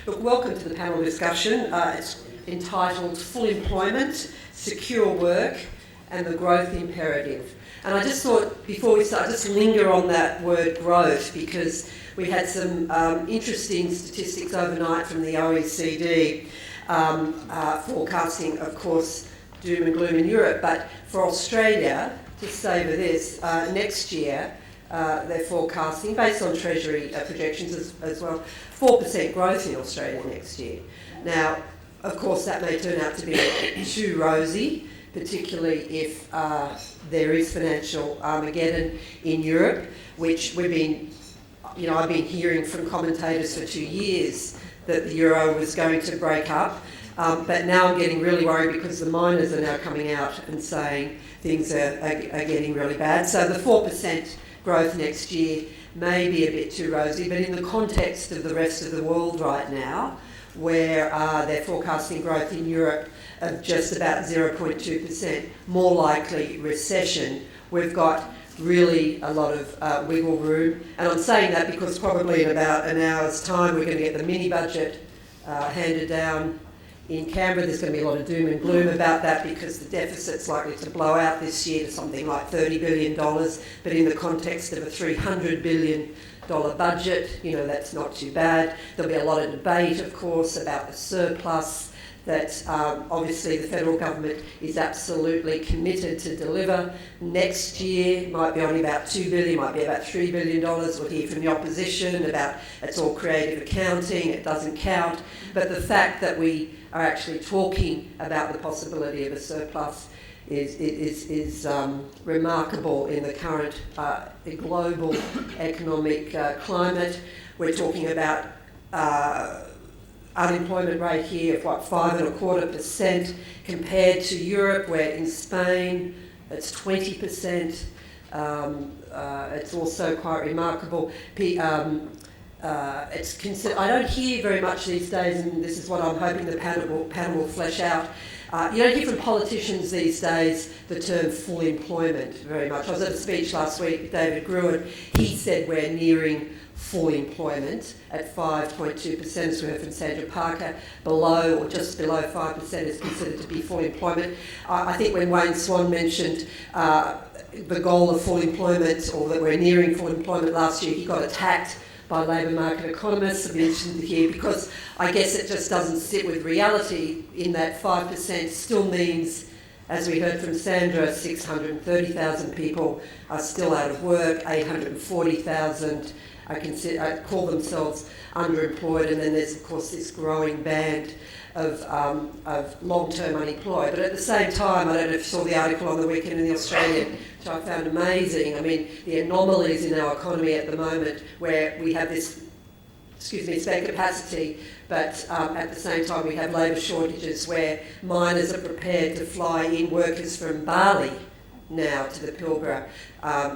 Look, welcome to the panel discussion. It's entitled Full Employment, Secure Work and the Growth Imperative. And I just thought, before we start, just linger on that word growth, because we had some interesting statistics overnight from the OECD, forecasting, of course, doom and gloom in Europe. But for Australia, just savour this, next year, they're forecasting, based on Treasury projections as well, 4% growth in Australia next year. Now, of course, that may turn out to be too rosy, particularly if there is financial Armageddon in Europe, which we've been, I've been hearing from commentators for 2 years that the euro was going to break up. But now I'm getting really worried because the miners are now coming out and saying things are getting really bad. So the 4% growth next year may be a bit too rosy, but in the context of the rest of the world right now, where they're forecasting growth in Europe of just about 0.2%, more likely recession, we've got really a lot of wiggle room. And I'm saying that because probably in about an hour's time we're going to get the mini budget handed down in Canberra. There's going to be a lot of doom and gloom about that because the deficit's likely to blow out this year to something like $30 billion, but in the context of a $300 billion budget, that's not too bad. There'll be a lot of debate, of course, about the surplus that obviously the federal government is absolutely committed to deliver. Next year might be only about $2 billion, might be about $3 billion. We'll hear from the opposition about it's all creative accounting, it doesn't count. But the fact that we are actually talking about the possibility of a surplus is remarkable in the current global economic climate. We're talking about unemployment rate here of 5.25% compared to Europe, where in Spain it's 20%. It's also quite remarkable. I don't hear very much these days, and this is what I'm hoping the panel will flesh out. You don't hear from politicians these days the term full employment very much. I was at a speech last week with David Gruen. He said we're nearing full employment at 5.2%, as we heard from Sandra Parker. Below or just below 5% is considered to be full employment. I think when Wayne Swan mentioned the goal of full employment, or that we're nearing full employment last year, he got attacked by labour market economists. I'd be interested to hear, because I guess it just doesn't sit with reality in that 5% still means, as we heard from Sandra, 630,000 people are still out of work, 840,000 call themselves underemployed, and then there's of course this growing band of long-term unemployed. But at the same time, I don't know if you saw the article on the weekend in the Australian, which I found amazing. I mean, the anomalies in our economy at the moment, where we have this, spare capacity, but at the same time we have labour shortages, where miners are prepared to fly in workers from Bali now to the Pilbara,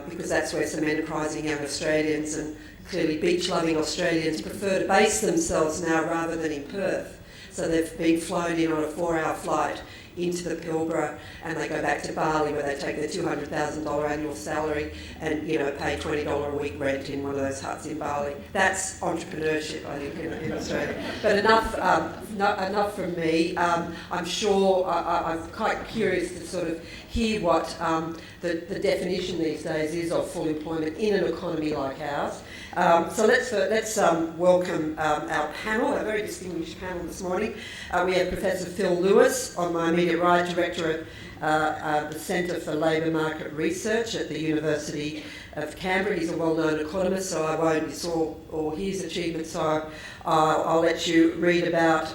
because that's where some enterprising young Australians and clearly beach-loving Australians prefer to base themselves now rather than in Perth. So they've been flown in on a 4-hour flight into the Pilbara, and they go back to Bali, where they take their $200,000 annual salary and pay $20 a week rent in one of those huts in Bali. That's entrepreneurship, I think, in Australia. But enough from me. I'm sure I'm quite curious to sort of hear what the definition these days is of full employment in an economy like ours. So let's welcome our panel, a very distinguished panel this morning. We have Professor Phil Lewis on my immediate right, Director of the Centre for Labour Market Research at the University of Canberra. He's a well-known economist, so I won't miss all his achievements, so I'll let you read about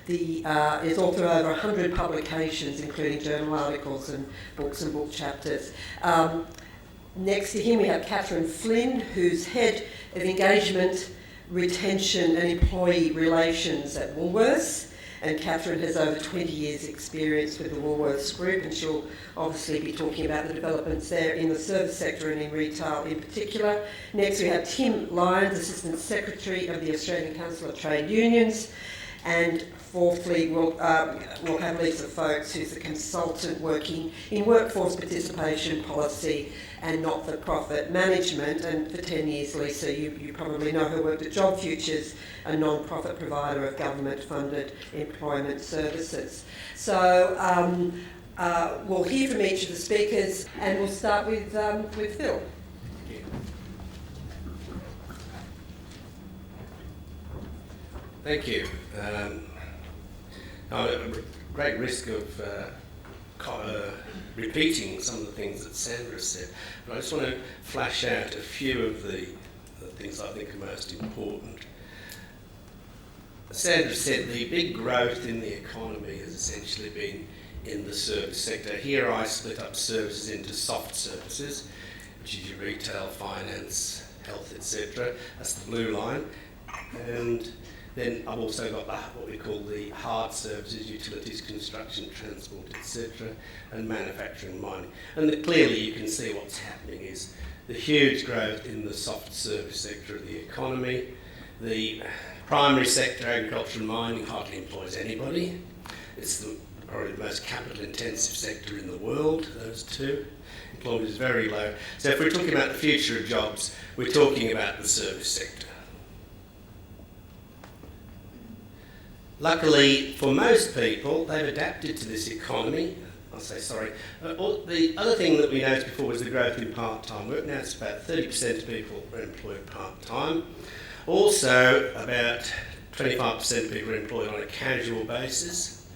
he's author of over 100 publications, including journal articles and book chapters. Next to him we have Catherine Flynn, who's Head of Engagement, Retention and Employee Relations at Woolworths. And Catherine has over 20 years' experience with the Woolworths Group, and she'll obviously be talking about the developments there in the service sector and in retail in particular. Next we have Tim Lyons, Assistant Secretary of the Australian Council of Trade Unions. And fourthly, we'll have Lisa Fowkes, who's a consultant working in workforce participation policy and not-for-profit management. And for 10 years, Lisa, you probably know her, worked at Job Futures, a non-profit provider of government-funded employment services. So we'll hear from each of the speakers, and we'll start with Phil. Thank you. I'm at great risk of repeating some of the things that Sandra said, but I just want to flash out a few of the things I think are most important. Sandra said the big growth in the economy has essentially been in the service sector. Here I split up services into soft services, which is your retail, finance, health, etc. That's the blue line. And then I've also got what we call the hard services, utilities, construction, transport, etc., and manufacturing, mining. And clearly you can see what's happening is the huge growth in the soft service sector of the economy. The primary sector, agriculture and mining, hardly employs anybody. It's probably the most capital-intensive sector in the world, those two. Employment is very low. So if we're talking about the future of jobs, we're talking about the service sector. Luckily, for most people, they've adapted to this economy. The other thing that we noticed before was the growth in part-time work. Now it's about 30% of people are employed part-time. Also, about 25% of people are employed on a casual basis.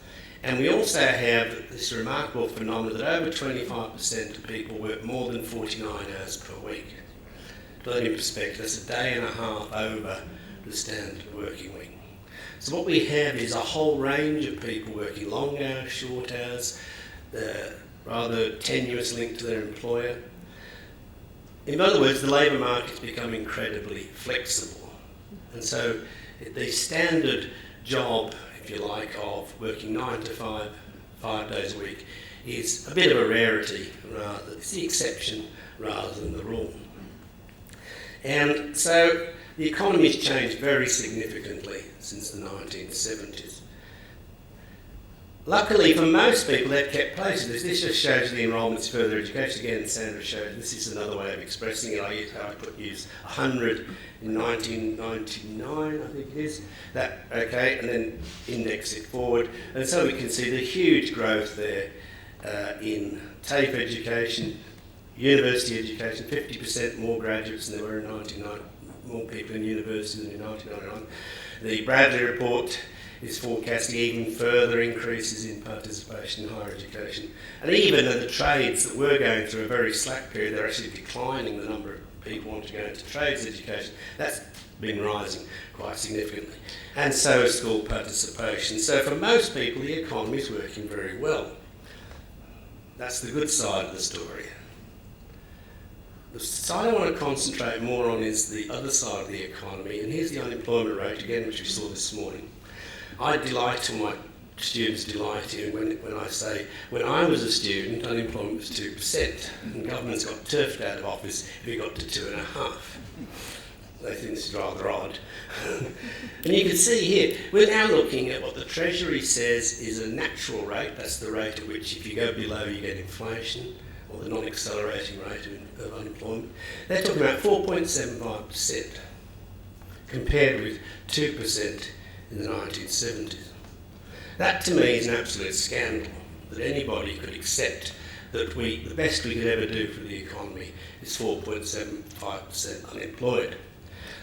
And we also have this remarkable phenomenon that over 25% of people work more than 49 hours per week. To put that in perspective, that's a day and a half over the standard working week. So what we have is a whole range of people working long hours, short hours, rather tenuous link to their employer. In other words, the labour market's become incredibly flexible. And so the standard job, if you like, of working 9 to 5, 5 days a week is a bit of a rarity. It's the exception rather than the rule. And so the economy's changed very significantly since the 1970s. Luckily for most people, they've kept pace with this. This just shows the enrolments in further education. Again, Sandra showed this is another way of expressing it. I use 100 in 1999, I think it is. And then index it forward. And so we can see the huge growth there in TAFE education, university education, 50% more graduates than there were in 1999. More people in university than in 1999. The Bradley report is forecasting even further increases in participation in higher education. And even in the trades that were going through a very slack period, they're actually declining the number of people wanting to go into trades education. That's been rising quite significantly. And so is school participation. So for most people, the economy is working very well. That's the good side of the story. The side I want to concentrate more on is the other side of the economy, and here's the unemployment rate again, which we saw this morning. I delight, and my students delight in when I say, when I was a student, unemployment was 2%, and government's got turfed out of office if it got to 2.5%. They think this is rather odd. And you can see here, we're now looking at what the Treasury says is a natural rate. That's the rate at which if you go below you get inflation, or the non-accelerating rate of unemployment. They're talking about 4.75%, compared with 2% in the 1970s. That to me is an absolute scandal, that anybody could accept that the best we could ever do for the economy is 4.75% unemployed.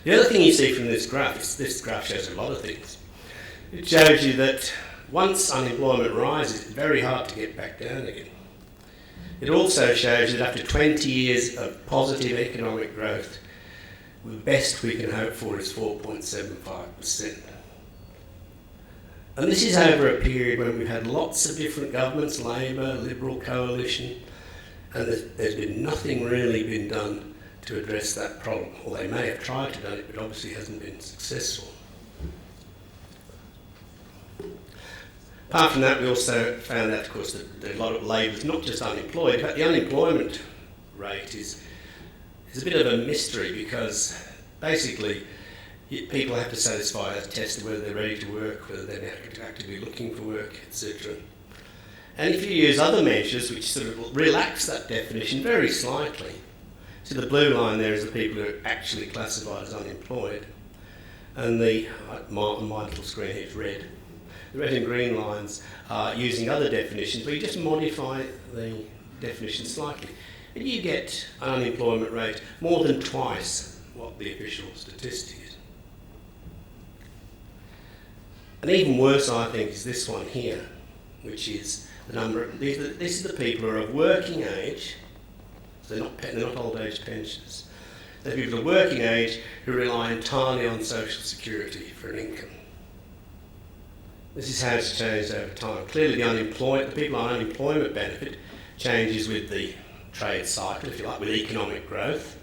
The other thing you see from this graph shows a lot of things. It shows you that once unemployment rises, it's very hard to get back down again. It also shows that after 20 years of positive economic growth, the best we can hope for is 4.75%. And this is over a period when we've had lots of different governments, Labor, Liberal coalition, and there's been nothing really been done to address that problem. Or they may have tried to do it, but obviously hasn't been successful. Apart from that, we also found out, of course, that a lot of labour is not just unemployed. In fact, the unemployment rate is a bit of a mystery because basically People have to satisfy a test of whether they're ready to work, whether they're actively looking for work, etc. And if you use other measures which sort of relax that definition very slightly, so the blue line there is the people who are actually classified as unemployed, and my little screen here is red. The red and green lines are using other definitions, but you just modify the definition slightly, and you get an unemployment rate more than twice what the official statistic is. And even worse, I think, is this one here, which is the number. This is the people who are of working age. So they're not old age pensioners. They're people of working age who rely entirely on social security for an income. This is how it's changed over time. Clearly, the people on unemployment benefit changes with the trade cycle, if you like, with economic growth.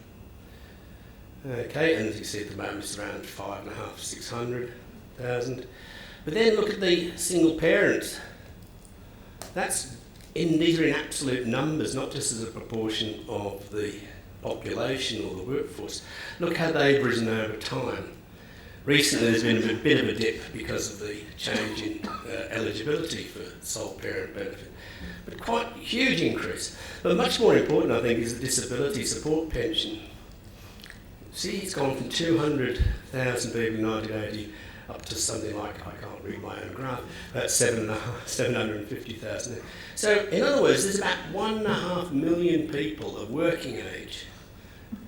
Okay, and as you see at the moment, it's around 550,000, 600,000. But then look at the single parents. These are in absolute numbers, not just as a proportion of the population or the workforce. Look how they've risen over time. Recently there's been a bit of a dip because of the change in eligibility for sole parent benefit. But quite a huge increase. But much more important, I think, is the disability support pension. See, it's gone from 200,000 people in 1980 up to something like, I can't read my own graph, about 750,000. So, in other words, there's about 1.5 million people of working age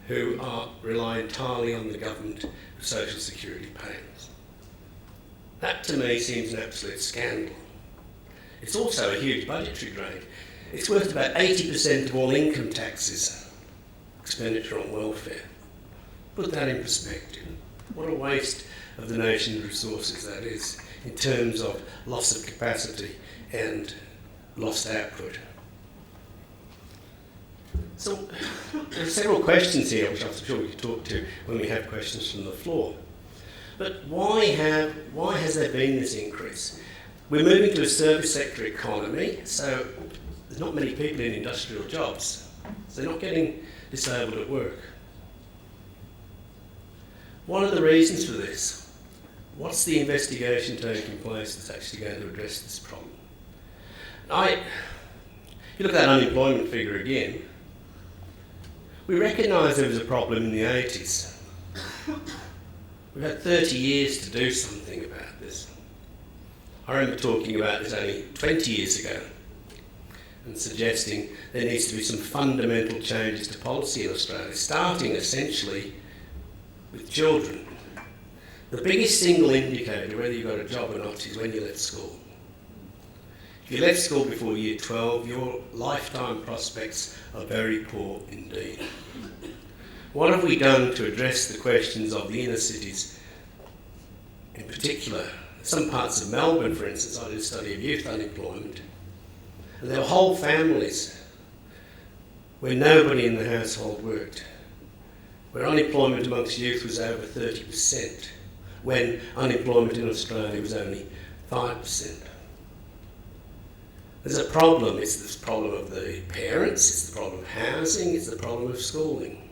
who rely entirely on the government for social security payments. That, to me, seems an absolute scandal. It's also a huge budgetary drain. It's worth about 80% of all income taxes, expenditure on welfare. Put that in perspective. What a waste of the nation's resources that is, in terms of loss of capacity and lost output. So there are several questions here which I'm sure we could talk to when we have questions from the floor. But why has there been this increase? We're moving to a service sector economy, so there's not many people in industrial jobs, so they're not getting disabled at work. What are the reasons for this? What's the investigation taking place that's actually going to address this problem? If you look at that unemployment figure again, we recognise there was a problem in the 80s. We've had 30 years to do something about this. I remember talking about this only 20 years ago and suggesting there needs to be some fundamental changes to policy in Australia, starting essentially with children. The biggest single indicator whether you've got a job or not is when you left school. If you left school before year 12, your lifetime prospects are very poor indeed. What have we done to address the questions of the inner cities in particular? Some parts of Melbourne, for instance, I did a study of youth unemployment, and there were whole families where nobody in the household worked, where unemployment amongst youth was over 30%, when unemployment in Australia was only 5%. There's a problem. It's this problem of the parents, it's the problem of housing, it's the problem of schooling.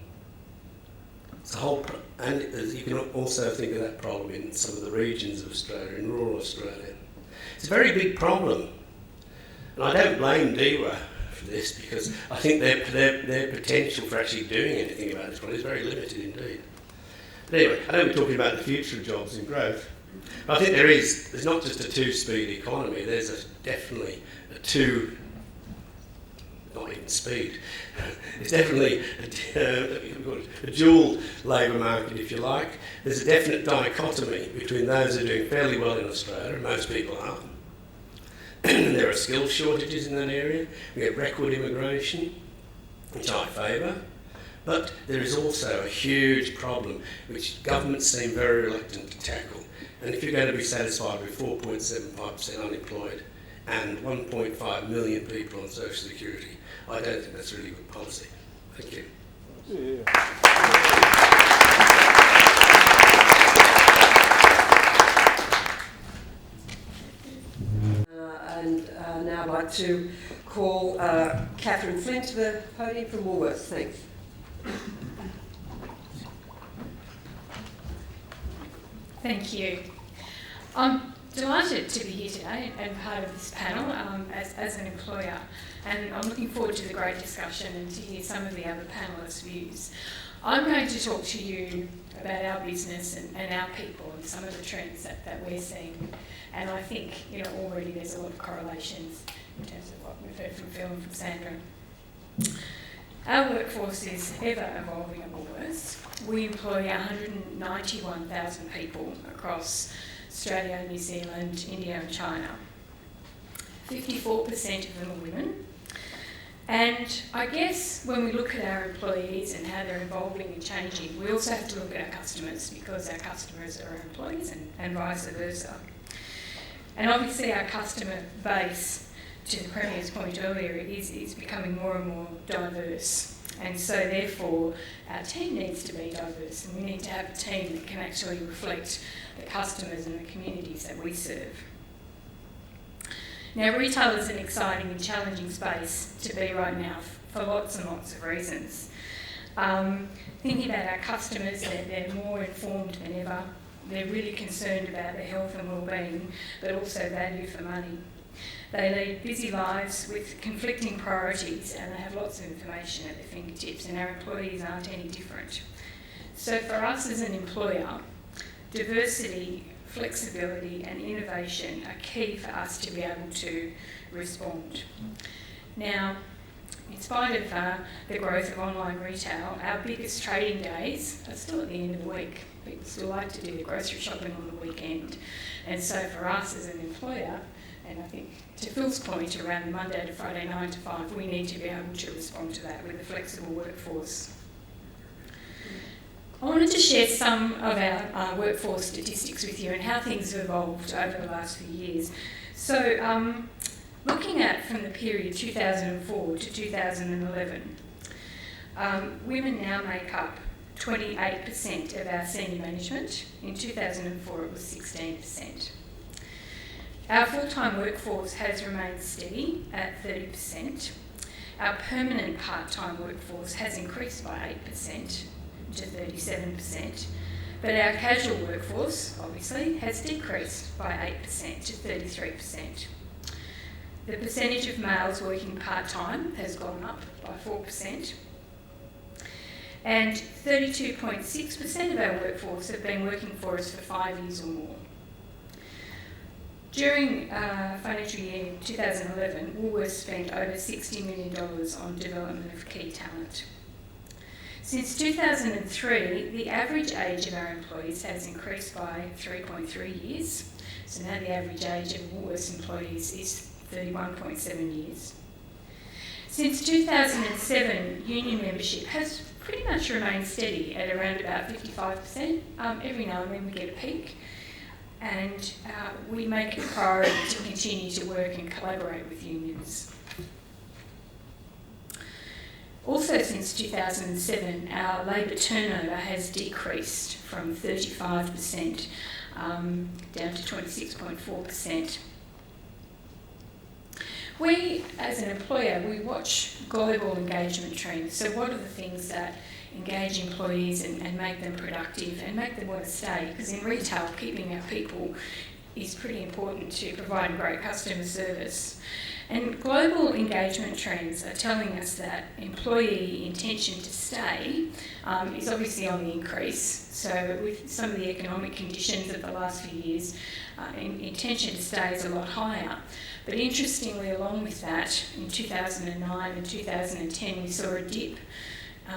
It's a whole and you can also think of that problem in some of the regions of Australia, in rural Australia. It's a very big problem. And I don't blame DEWA for this, because I think their potential for actually doing anything about this problem is very limited indeed. But anyway, I know we're talking about the future of jobs and growth, but I think there's not just a two-speed economy, there's definitely a not even speed, it's definitely a dual labour market, if you like. There's a definite dichotomy between those who are doing fairly well in Australia, and most people are. There are skill shortages in that area. We get record immigration, which I favour. But there is also a huge problem which governments seem very reluctant to tackle. And if you're going to be satisfied with 4.75% unemployed and 1.5 million people on social security, I don't think that's really good policy. Thank you. Now I'd like to call Catherine Flynn to the podium from Woolworths. Thanks. Thank you. I'm delighted to be here today and part of this panel as an employer, and I'm looking forward to the great discussion and to hear some of the other panellists' views. I'm going to talk to you about our business and our people and some of the trends that we're seeing, and I think already there's a lot of correlations in terms of what we've heard from Phil and from Sandra. Our workforce is ever evolving at Woolworths. We employ 191,000 people across Australia, New Zealand, India and China. 54% of them are women. And I guess when we look at our employees and how they're evolving and changing, we also have to look at our customers, because our customers are our employees and vice versa. And obviously our customer base, to the Premier's point earlier, is becoming more and more diverse. And so therefore our team needs to be diverse, and we need to have a team that can actually reflect the customers and the communities that we serve. Now, retail is an exciting and challenging space to be right now for lots and lots of reasons. Thinking about our customers, they're more informed than ever. They're really concerned about their health and well-being, but also value for money. They lead busy lives with conflicting priorities, and they have lots of information at their fingertips, and our employees aren't any different. So for us as an employer, diversity, flexibility and innovation are key for us to be able to respond. Now, in spite of the growth of online retail, our biggest trading days are still at the end of the week. People still like to do their grocery shopping on the weekend. And so for us as an employer, and I think to Phil's point around the Monday to Friday 9 to 5, we need to be able to respond to that with a flexible workforce. I wanted to share some of our workforce statistics with you and how things have evolved over the last few years. So looking at from the period 2004 to 2011, women now make up 28% of our senior management. In 2004 it was 16%. Our full-time workforce has remained steady at 30%. Our permanent part-time workforce has increased by 8% to 37%, but our casual workforce, obviously, has decreased by 8% to 33%. The percentage of males working part-time has gone up by 4%, and 32.6% of our workforce have been working for us for 5 years or more. During financial year 2011, Woolworths spent over $60 million on development of key talent. Since 2003, the average age of our employees has increased by 3.3 years. So now the average age of Woolworths employees is 31.7 years. Since 2007, union membership has pretty much remained steady at around about 55%. Every now and then we get a peak. And we make it a priority to continue to work and collaborate with unions. Also since 2007, our labour turnover has decreased from 35% down to 26.4%. We, as an employer, we watch global engagement trends. So what are the things that engage employees and make them productive and make them want to stay? Because in retail, keeping our people is pretty important to provide great customer service. And global engagement trends are telling us that employee intention to stay is obviously on the increase. So with some of the economic conditions of the last few years, intention to stay is a lot higher. But interestingly, along with that, in 2009 and 2010, we saw a dip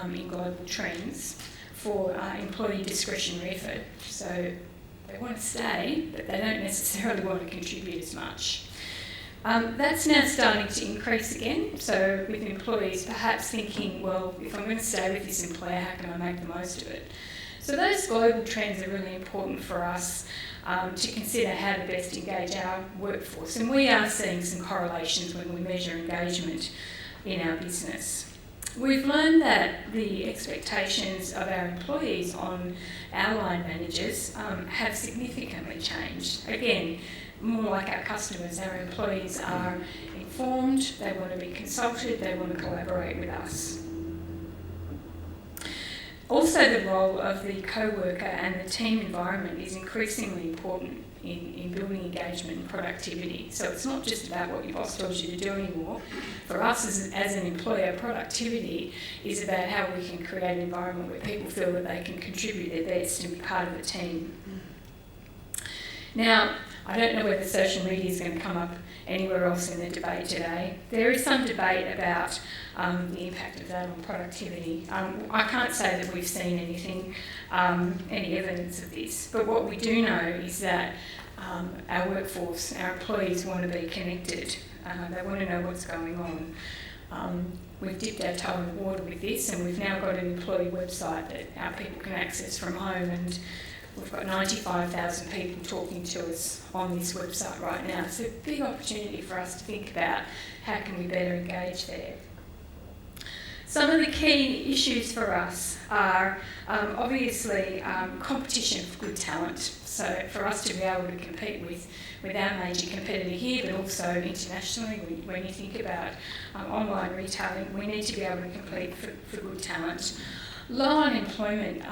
in global trends for employee discretionary effort. So they want to stay, but they don't necessarily want to contribute as much. That's now starting to increase again. So with employees perhaps thinking, well, if I'm going to stay with this employer, how can I make the most of it? So those global trends are really important for us to consider how to best engage our workforce. And we are seeing some correlations when we measure engagement in our business. We've learned that the expectations of our employees on our line managers have significantly changed. Again, more like our customers, our employees are informed, they want to be consulted, they want to collaborate with us. Also, the role of the co-worker and the team environment is increasingly important in building engagement and productivity. So it's not just about what your boss tells you to do anymore. For us as an employer, productivity is about how we can create an environment where people feel that they can contribute their best and be part of a team. Now, I don't know whether social media is going to come up anywhere else in the debate today. There is some debate about the impact of that on productivity. I can't say that we've seen anything, any evidence of this, but what we do know is that our workforce, our employees want to be connected. They want to know what's going on. We've dipped our toe in the water with this, and we've now got an employee website that our people can access from home, and we've got 95,000 people talking to us on this website right now. It's a big opportunity for us to think about how can we better engage there. Some of the key issues for us are obviously competition for good talent. So for us to be able to compete with our major competitor here, but also internationally, when you think about online retailing, we need to be able to compete for good talent. Low unemployment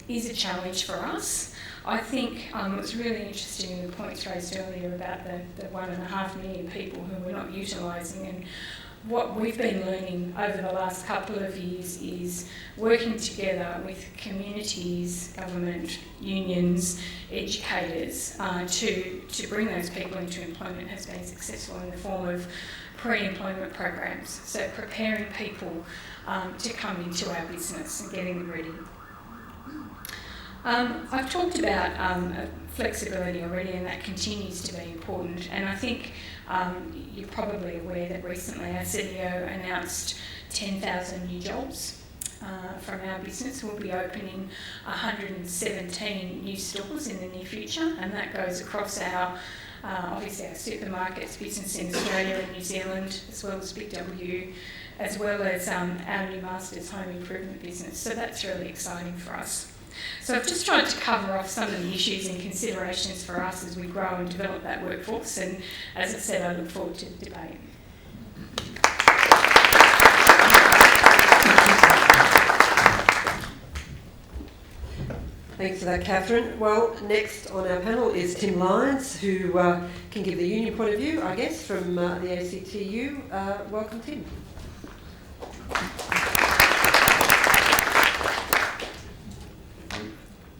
is a challenge for us. I think it was really interesting in the points raised earlier about the 1.5 million people who we're not utilising, and what we've been learning over the last couple of years is working together with communities, government, unions, educators to bring those people into employment has been successful in the form of pre-employment programs, so preparing people to come into our business and getting them ready. I've talked about flexibility already, and that continues to be important, and I think you're probably aware that recently our CEO announced 10,000 new jobs from our business. We'll be opening 117 new stores in the near future, and that goes across our obviously our supermarkets business in Australia and New Zealand, as well as Big W, as well as our new Masters home improvement business. So that's really exciting for us. So I've just tried to cover off some of the issues and considerations for us as we grow and develop that workforce, and as I said, I look forward to the debate. Thanks for that, Catherine. Well, next on our panel is Tim Lyons, who can give the union point of view, I guess, from the ACTU. Welcome, Tim.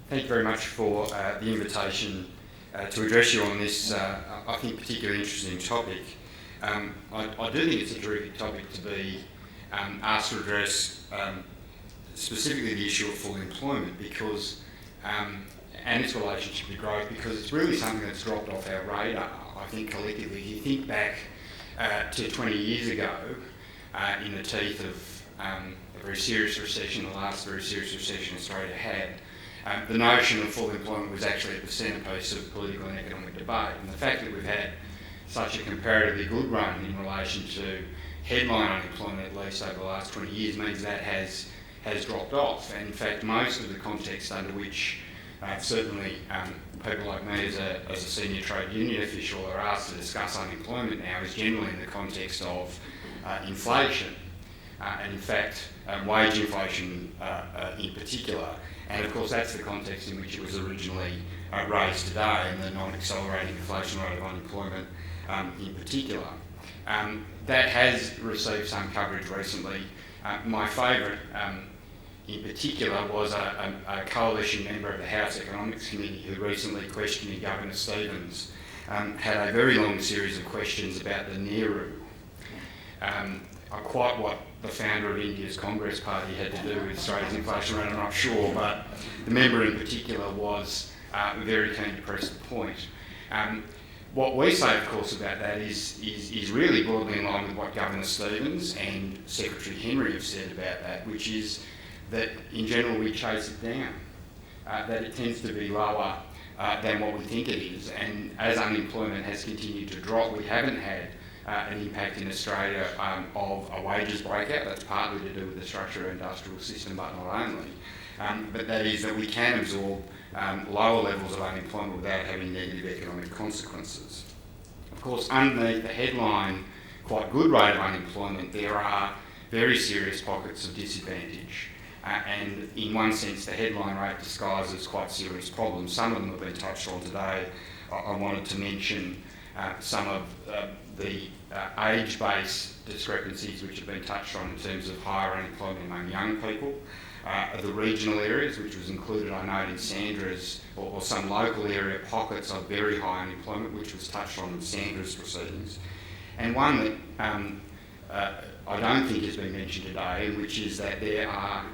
Thank you very much for the invitation to address you on this, I think, particularly interesting topic. I do think it's a terrific topic to be asked to address specifically the issue of full employment, because and its relationship to growth, because it's really something that's dropped off our radar, I think, collectively. You think back to 20 years ago, in the teeth of a very serious recession, the last very serious recession Australia had, the notion of full employment was actually at the centrepiece of political and economic debate. And the fact that we've had such a comparatively good run in relation to headline unemployment, at least over the last 20 years, means that has dropped off. And in fact, most of the context under which certainly people like me as a senior trade union official are asked to discuss unemployment now is generally in the context of inflation, and in fact wage inflation in particular. And of course that's the context in which it was originally raised today, and the non-accelerating inflation rate of unemployment in particular. That has received some coverage recently. My favourite in particular was a coalition member of the House Economics Committee who recently questioned Governor Stevens, had a very long series of questions about the NERU. Quite what the founder of India's Congress Party had to do with Australia's inflation rate, I'm not sure, but the member in particular was very keen to press the point. What we say, of course, about that is really broadly in line with what Governor Stevens and Secretary Henry have said about that, which is that in general we chase it down, that it tends to be lower than what we think it is, and as unemployment has continued to drop, we haven't had an impact in Australia of a wages breakout. That's partly to do with the structure of our industrial system, but not only. But that is that we can absorb lower levels of unemployment without having negative economic consequences. Of course, underneath the headline quite good rate of unemployment, there are very serious pockets of disadvantage. and in one sense the headline rate disguises quite serious problems. Some of them have been touched on today. I wanted to mention some of the age-based discrepancies which have been touched on in terms of higher unemployment among young people. The regional areas, which was included, I know, in Sandra's, or some local area pockets of very high unemployment, which was touched on in Sandra's proceedings. And one that I don't think has been mentioned today, which is that there are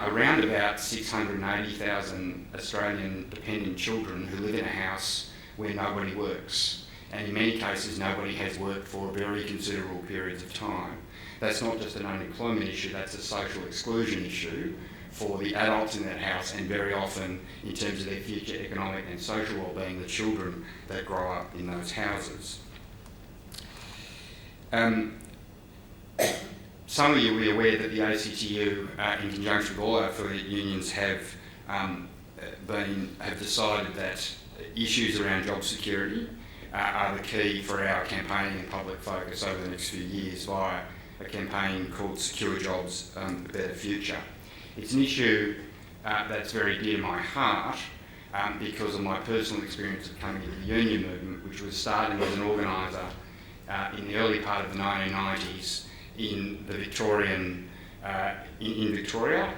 around about 680,000 Australian dependent children who live in a house where nobody works. And in many cases, nobody has worked for very considerable periods of time. That's not just an unemployment issue, that's a social exclusion issue for the adults in that house, and very often, in terms of their future economic and social well-being, the children that grow up in those houses. Some of you will be aware that the ACTU, in conjunction with all our affiliate unions, have decided that issues around job security are the key for our campaigning and public focus over the next few years via a campaign called Secure Jobs, A Better Future. It's an issue that's very dear to my heart because of my personal experience of coming into the union movement, which was starting as an organiser in the early part of the 1990s in the Victorian, in Victoria,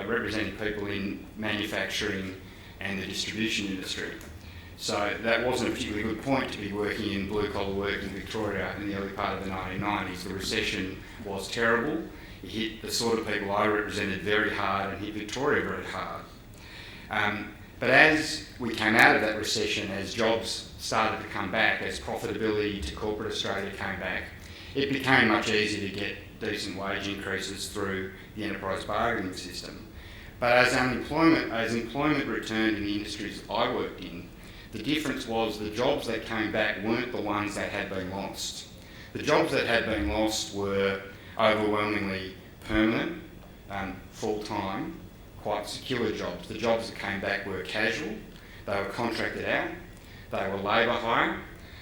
representing people in manufacturing and the distribution industry. So that wasn't a particularly good point to be working in blue-collar work in Victoria in the early part of the 1990s. The recession was terrible. It hit the sort of people I represented very hard and hit Victoria very hard. But as we came out of that recession, as jobs started to come back, as profitability to corporate Australia came back, it became much easier to get decent wage increases through the enterprise bargaining system. But as employment returned in the industries I worked in, the difference was the jobs that came back weren't the ones that had been lost. The jobs that had been lost were overwhelmingly permanent, full-time, quite secure jobs. The jobs that came back were casual, they were contracted out, they were labour hire,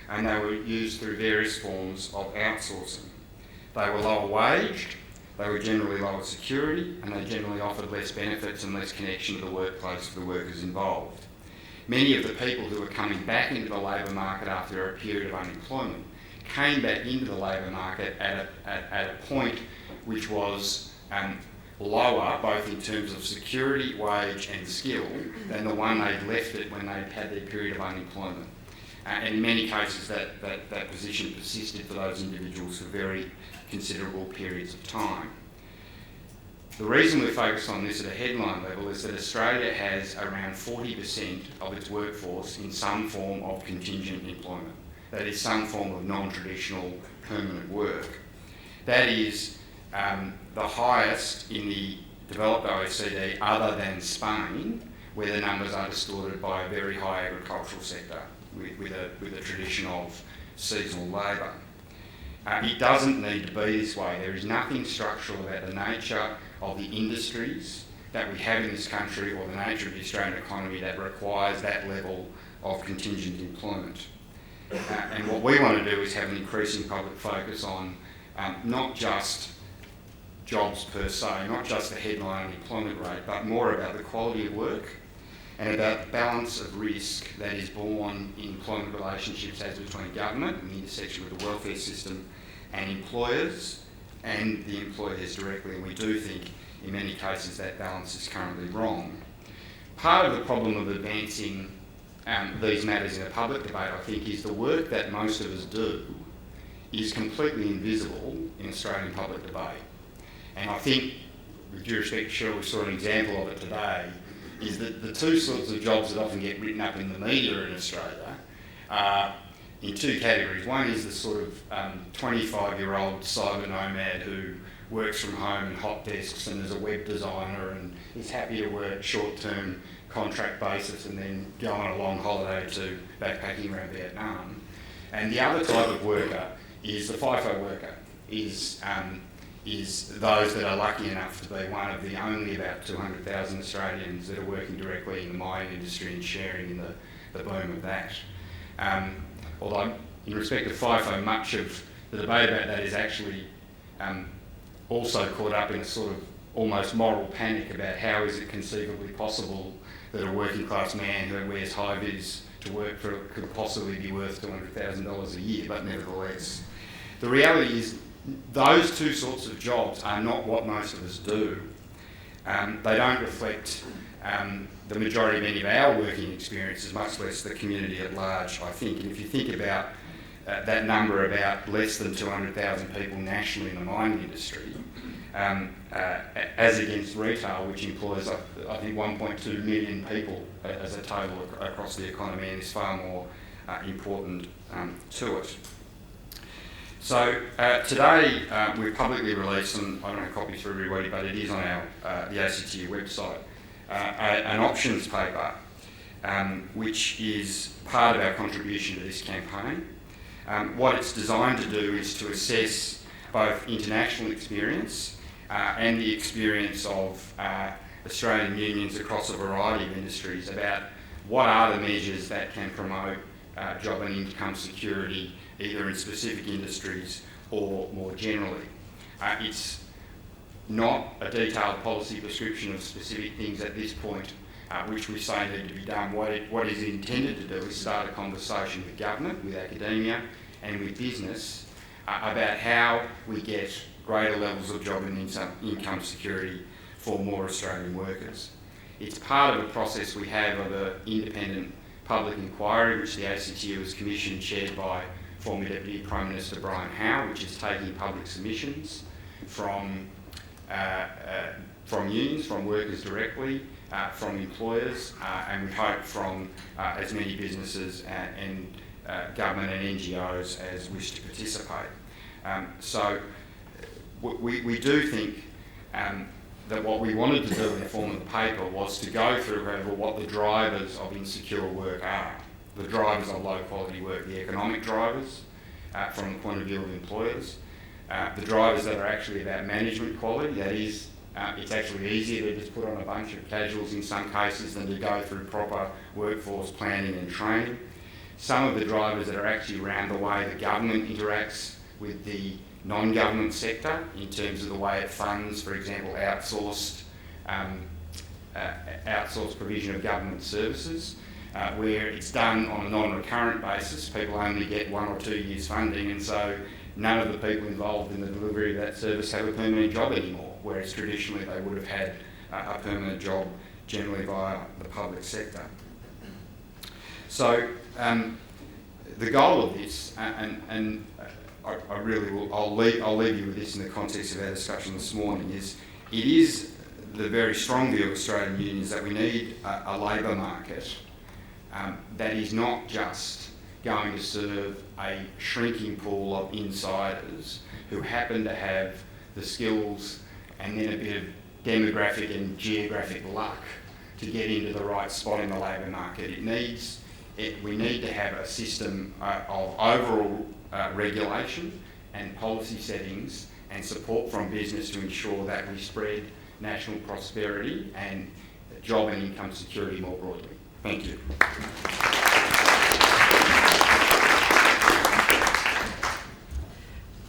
and they were used through various forms of outsourcing. They were lower waged, they were generally lower security, and they generally offered less benefits and less connection to the workplace for the workers involved. Many of the people who were coming back into the labour market after a period of unemployment came back into the labour market at a point which was lower, both in terms of security, wage and skill, than the one they'd left it when they'd had their period of unemployment. And in many cases that position persisted for those individuals for very considerable periods of time. The reason we're focused on this at a headline level is that Australia has around 40% of its workforce in some form of contingent employment. That is some form of non-traditional permanent work. That is the highest in the developed OECD other than Spain, where the numbers are distorted by a very high agricultural sector with a tradition of seasonal labour. It doesn't need to be this way. There is nothing structural about the nature of the industries that we have in this country or the nature of the Australian economy that requires that level of contingent employment. And what we want to do is have an increasing public focus on not just jobs per se, not just the headline unemployment rate, but more about the quality of work and about the balance of risk that is born in employment relationships as between government and the intersection with the welfare system and employers and the employers directly, and we do think in many cases that balance is currently wrong. Part of the problem of advancing these matters in a public debate, I think, is the work that most of us do is completely invisible in Australian public debate. And I think, with due respect to Sheryle, we saw an example of it today, is that the two sorts of jobs that often get written up in the media in Australia are in two categories. One is the sort of 25-year-old cyber nomad who works from home in hot desks and is a web designer and is happy to work short-term contract basis and then go on a long holiday to backpacking around Vietnam. And the other type of worker is the FIFO worker, is those that are lucky enough to be one of the only about 200,000 Australians that are working directly in the mining industry and sharing in the boom of that. Although, in respect of FIFO, much of the debate about that is actually also caught up in a sort of almost moral panic about how is it conceivably possible that a working class man who wears high-vis to work for could possibly be worth $200,000 a year, but nevertheless. The reality is those two sorts of jobs are not what most of us do. They don't reflect the majority of any of our working experiences, much less the community at large, I think. And if you think about that number, about less than 200,000 people nationally in the mining industry, as against retail, which employs, I think, 1.2 million people as a total across the economy, and is far more important to it. So today we've publicly released, and I don't have copies for everybody, but it is on our the ACTU website, an options paper, which is part of our contribution to this campaign. What it's designed to do is to assess both international experience and the experience of Australian unions across a variety of industries about what are the measures that can promote job and income security, either in specific industries or more generally. It's not a detailed policy prescription of specific things at this point, which we say need to be done. What it is intended to do is start a conversation with government, with academia and with business about how we get greater levels of job and income security for more Australian workers. It's part of a process we have of an independent public inquiry, which the ACTU has commissioned, chaired by former Deputy Prime Minister Brian Howe, which is taking public submissions from unions, from workers directly, from employers, and we hope from as many businesses and government and NGOs as wish to participate. So we do think that what we wanted to do in the form of the paper was to go through over what the drivers of insecure work are. The drivers of low quality work, the economic drivers from the point of view of employers, the drivers that are actually about management quality, that is, it's actually easier to just put on a bunch of casuals in some cases than to go through proper workforce planning and training. Some of the drivers that are actually around the way the government interacts with the non-government sector in terms of the way it funds, for example, outsourced provision of government services, where it's done on a non-recurrent basis. People only get 1 or 2 years funding, and so none of the people involved in the delivery of that service have a permanent job anymore, whereas traditionally they would have had a permanent job generally via the public sector. So the goal of this, and I really will, I'll leave you with this in the context of our discussion this morning, is it is the very strong view of Australian unions that we need a labour market that is not just going to serve a shrinking pool of insiders who happen to have the skills and then a bit of demographic and geographic luck to get into the right spot in the labour market. We need to have a system of overall regulation and policy settings and support from business to ensure that we spread national prosperity and job and income security more broadly. Thank you.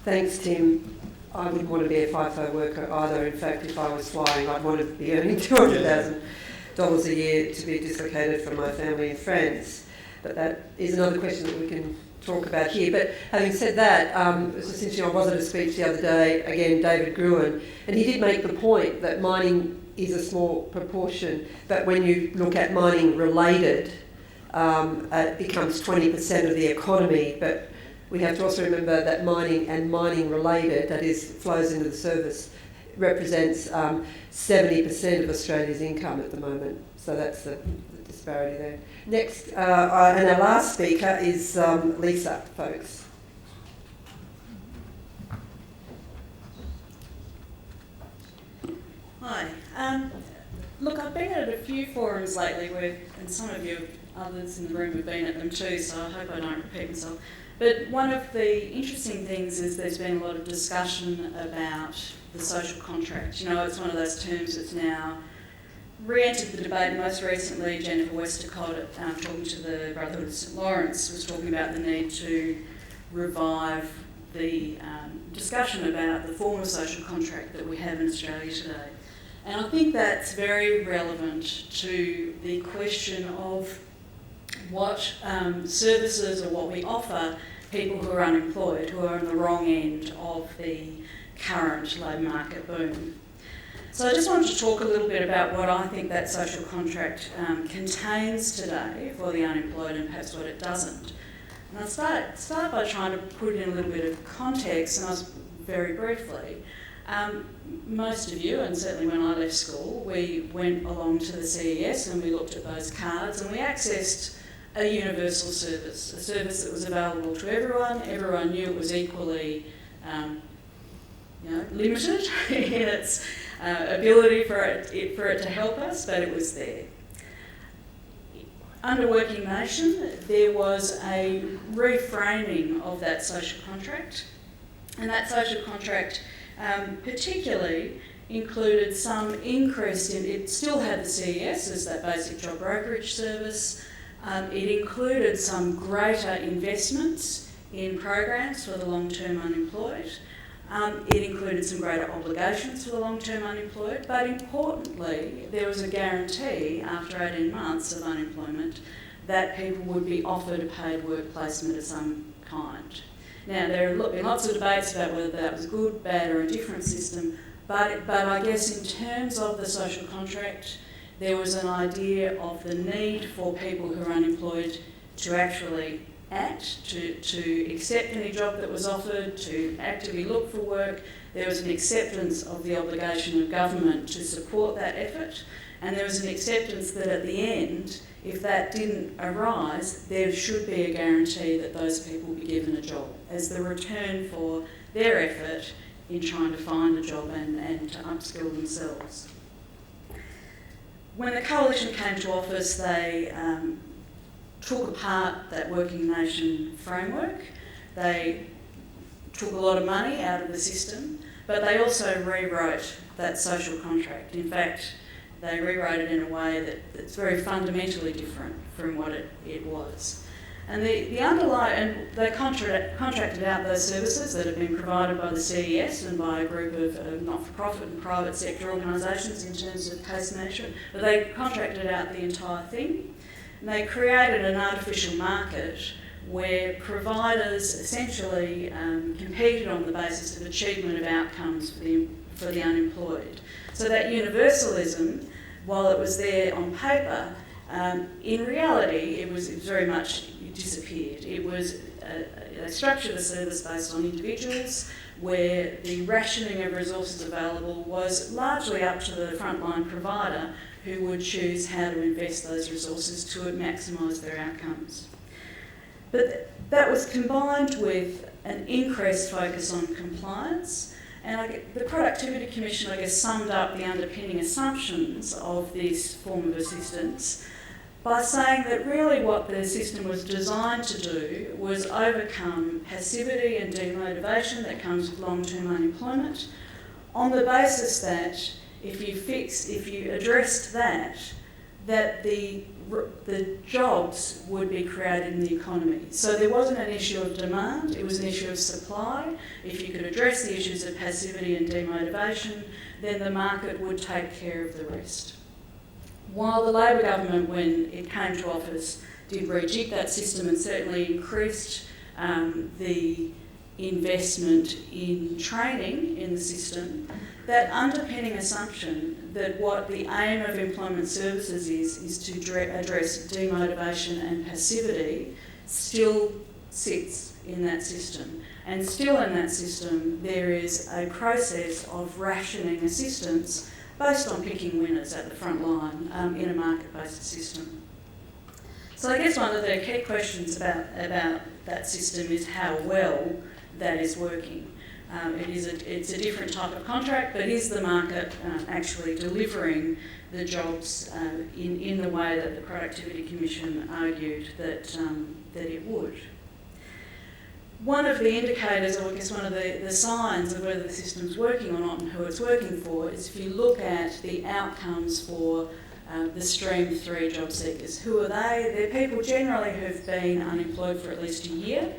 Thanks, Tim. I wouldn't want to be a FIFO worker either. In fact, if I was flying, I'd want to be earning $200,000 a year to be dislocated from my family and friends. But that is another question that we can talk about here. But having said that, essentially I was at a speech the other day, again, David Gruen, and he did make the point that mining is a small proportion, but when you look at mining related, it becomes 20% of the economy. But we have to also remember that mining and mining related, that is, flows into the service, represents 70% of Australia's income at the moment. So that's the disparity there. Next, and our last speaker is Lisa Fowkes. Hi. Look, I've been at a few forums lately where, and some of you others in the room have been at them too, so I hope I don't repeat myself. But one of the interesting things is there's been a lot of discussion about the social contract. You know, it's one of those terms that's now re-entered the debate. Most recently, Jennifer Westacott, talking to the Brotherhood of St Lawrence, was talking about the need to revive the discussion about the form of social contract that we have in Australia today. And I think that's very relevant to the question of what services or what we offer people who are unemployed, who are on the wrong end of the current labour market boom. So I just wanted to talk a little bit about what I think that social contract contains today for the unemployed and perhaps what it doesn't. And I'll start by trying to put it in a little bit of context, and very briefly. Most of you, and certainly when I left school, we went along to the CES and we looked at those cards and we accessed a universal service, a service that was available to everyone. Everyone knew it was equally limited in its ability for it to help us, but it was there. Under Working Nation, there was a reframing of that social contract, and that social contract particularly included some increase in, it still had the CES as that basic job brokerage service. It included some greater investments in programs for the long-term unemployed. It included some greater obligations for the long-term unemployed, but importantly, there was a guarantee after 18 months of unemployment that people would be offered a paid work placement of some kind. Now, there have been lots of debates about whether that was a good, bad or indifferent system, but I guess in terms of the social contract, there was an idea of the need for people who are unemployed to actually act, to accept any job that was offered, to actively look for work. There was an acceptance of the obligation of government to support that effort, and there was an acceptance that at the end, if that didn't arise, there should be a guarantee that those people be given a job as the return for their effort in trying to find a job and to upskill themselves. When the Coalition came to office, they took apart that Working Nation framework. They took a lot of money out of the system, but they also rewrote that social contract. In fact, they rewrote it in a way that's very fundamentally different from what it was. And they contracted out those services that have been provided by the CES and by a group of not-for-profit and private sector organisations in terms of case management, but they contracted out the entire thing. And they created an artificial market where providers essentially competed on the basis of achievement of outcomes for the unemployed. So that universalism, while it was there on paper, in reality it was very much disappeared. It was a structure of the service based on individuals where the rationing of resources available was largely up to the frontline provider who would choose how to invest those resources to maximise their outcomes. But that was combined with an increased focus on compliance, and the Productivity Commission, I guess, summed up the underpinning assumptions of this form of assistance by saying that really what the system was designed to do was overcome passivity and demotivation that comes with long-term unemployment on the basis that if you addressed that the jobs would be created in the economy. So there wasn't an issue of demand, it was an issue of supply. If you could address the issues of passivity and demotivation, then the market would take care of the rest. While the Labor government, when it came to office, did rejig that system and certainly increased the investment in training in the system, that underpinning assumption that what the aim of employment services is to address demotivation and passivity still sits in that system. And still in that system, there is a process of rationing assistance based on picking winners at the front line in a market-based system. So I guess one of the key questions about that system is how well that is working. It's a different type of contract, but is the market actually delivering the jobs in the way that the Productivity Commission argued that it would? One of the indicators, or I guess one of the signs of whether the system's working or not and who it's working for, is if you look at the outcomes for the stream 3 job seekers. Who are they? They're people generally who've been unemployed for at least a year.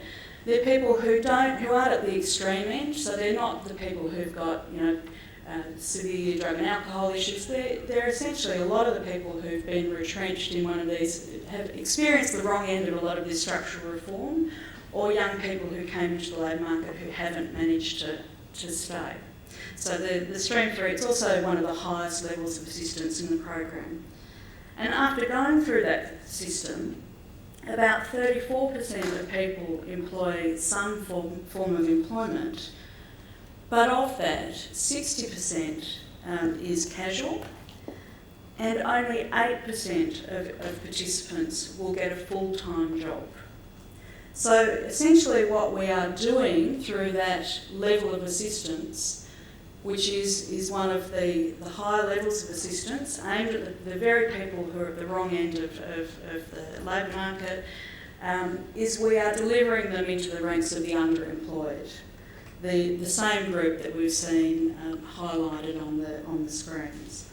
They're people who aren't at the extreme end, so they're not the people who've got severe drug and alcohol issues. They're essentially a lot of the people who've been retrenched in one of these have experienced the wrong end of a lot of this structural reform, or young people who came into the labour market who haven't managed to stay. So the stream 3, it's also one of the highest levels of assistance in the program. And after going through that system, about 34% of people employ some form of employment, but of that, 60% is casual, and only 8% of participants will get a full-time job. So essentially what we are doing through that level of assistance, which is one of the higher levels of assistance aimed at the very people who are at the wrong end of the labour market, is we are delivering them into the ranks of the underemployed. The same group that we've seen highlighted on the screens.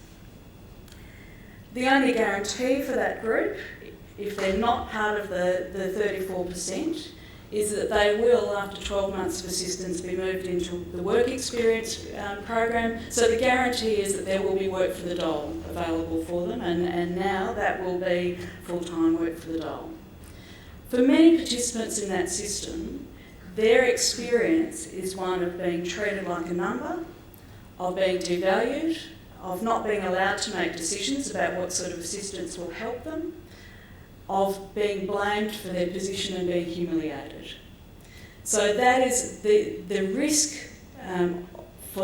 The only guarantee for that group, if they're not part of the 34%, is that they will, after 12 months of assistance, be moved into the work experience program. So the guarantee is that there will be work for the dole available for them, and now that will be full-time work for the dole. For many participants in that system, their experience is one of being treated like a number, of being devalued, of not being allowed to make decisions about what sort of assistance will help them, of being blamed for their position and being humiliated. So that is the risk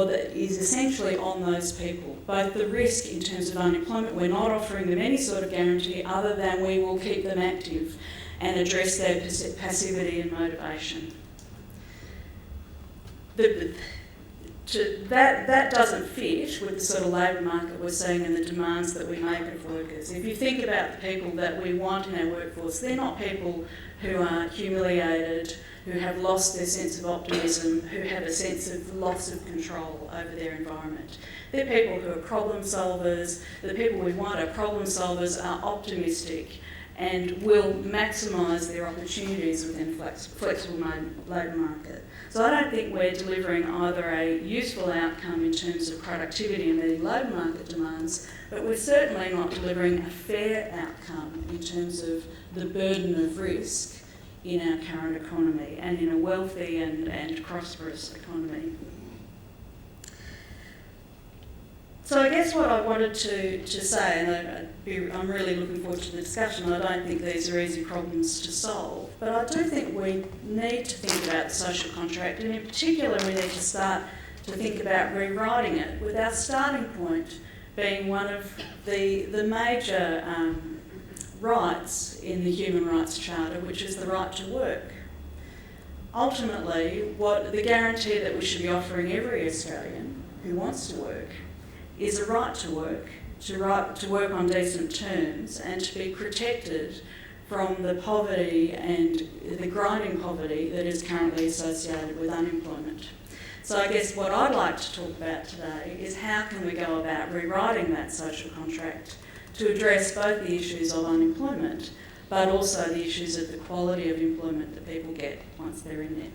is essentially on those people. Both the risk in terms of unemployment, we're not offering them any sort of guarantee other than we will keep them active and address their passivity and motivation. That doesn't fit with the sort of labour market we're seeing and the demands that we make of workers. If you think about the people that we want in our workforce, they're not people who are humiliated, who have lost their sense of optimism, who have a sense of loss of control over their environment. They're people who are problem solvers. The people we want are problem solvers, are optimistic, and will maximise their opportunities within a flexible labour market. So I don't think we're delivering either a useful outcome in terms of productivity and meeting labour market demands, but we're certainly not delivering a fair outcome in terms of the burden of risk in our current economy and in a wealthy and prosperous economy. So I guess what I wanted to say, and I'm really looking forward to the discussion, I don't think these are easy problems to solve, but I do think we need to think about the social contract, and in particular we need to start to think about rewriting it, with our starting point being one of the major rights in the Human Rights Charter, which is the right to work. Ultimately, what the guarantee that we should be offering every Australian who wants to work is a right to work on decent terms, and to be protected from the poverty and the grinding poverty that is currently associated with unemployment. So I guess what I'd like to talk about today is how can we go about rewriting that social contract to address both the issues of unemployment, but also the issues of the quality of employment that people get once they're in there.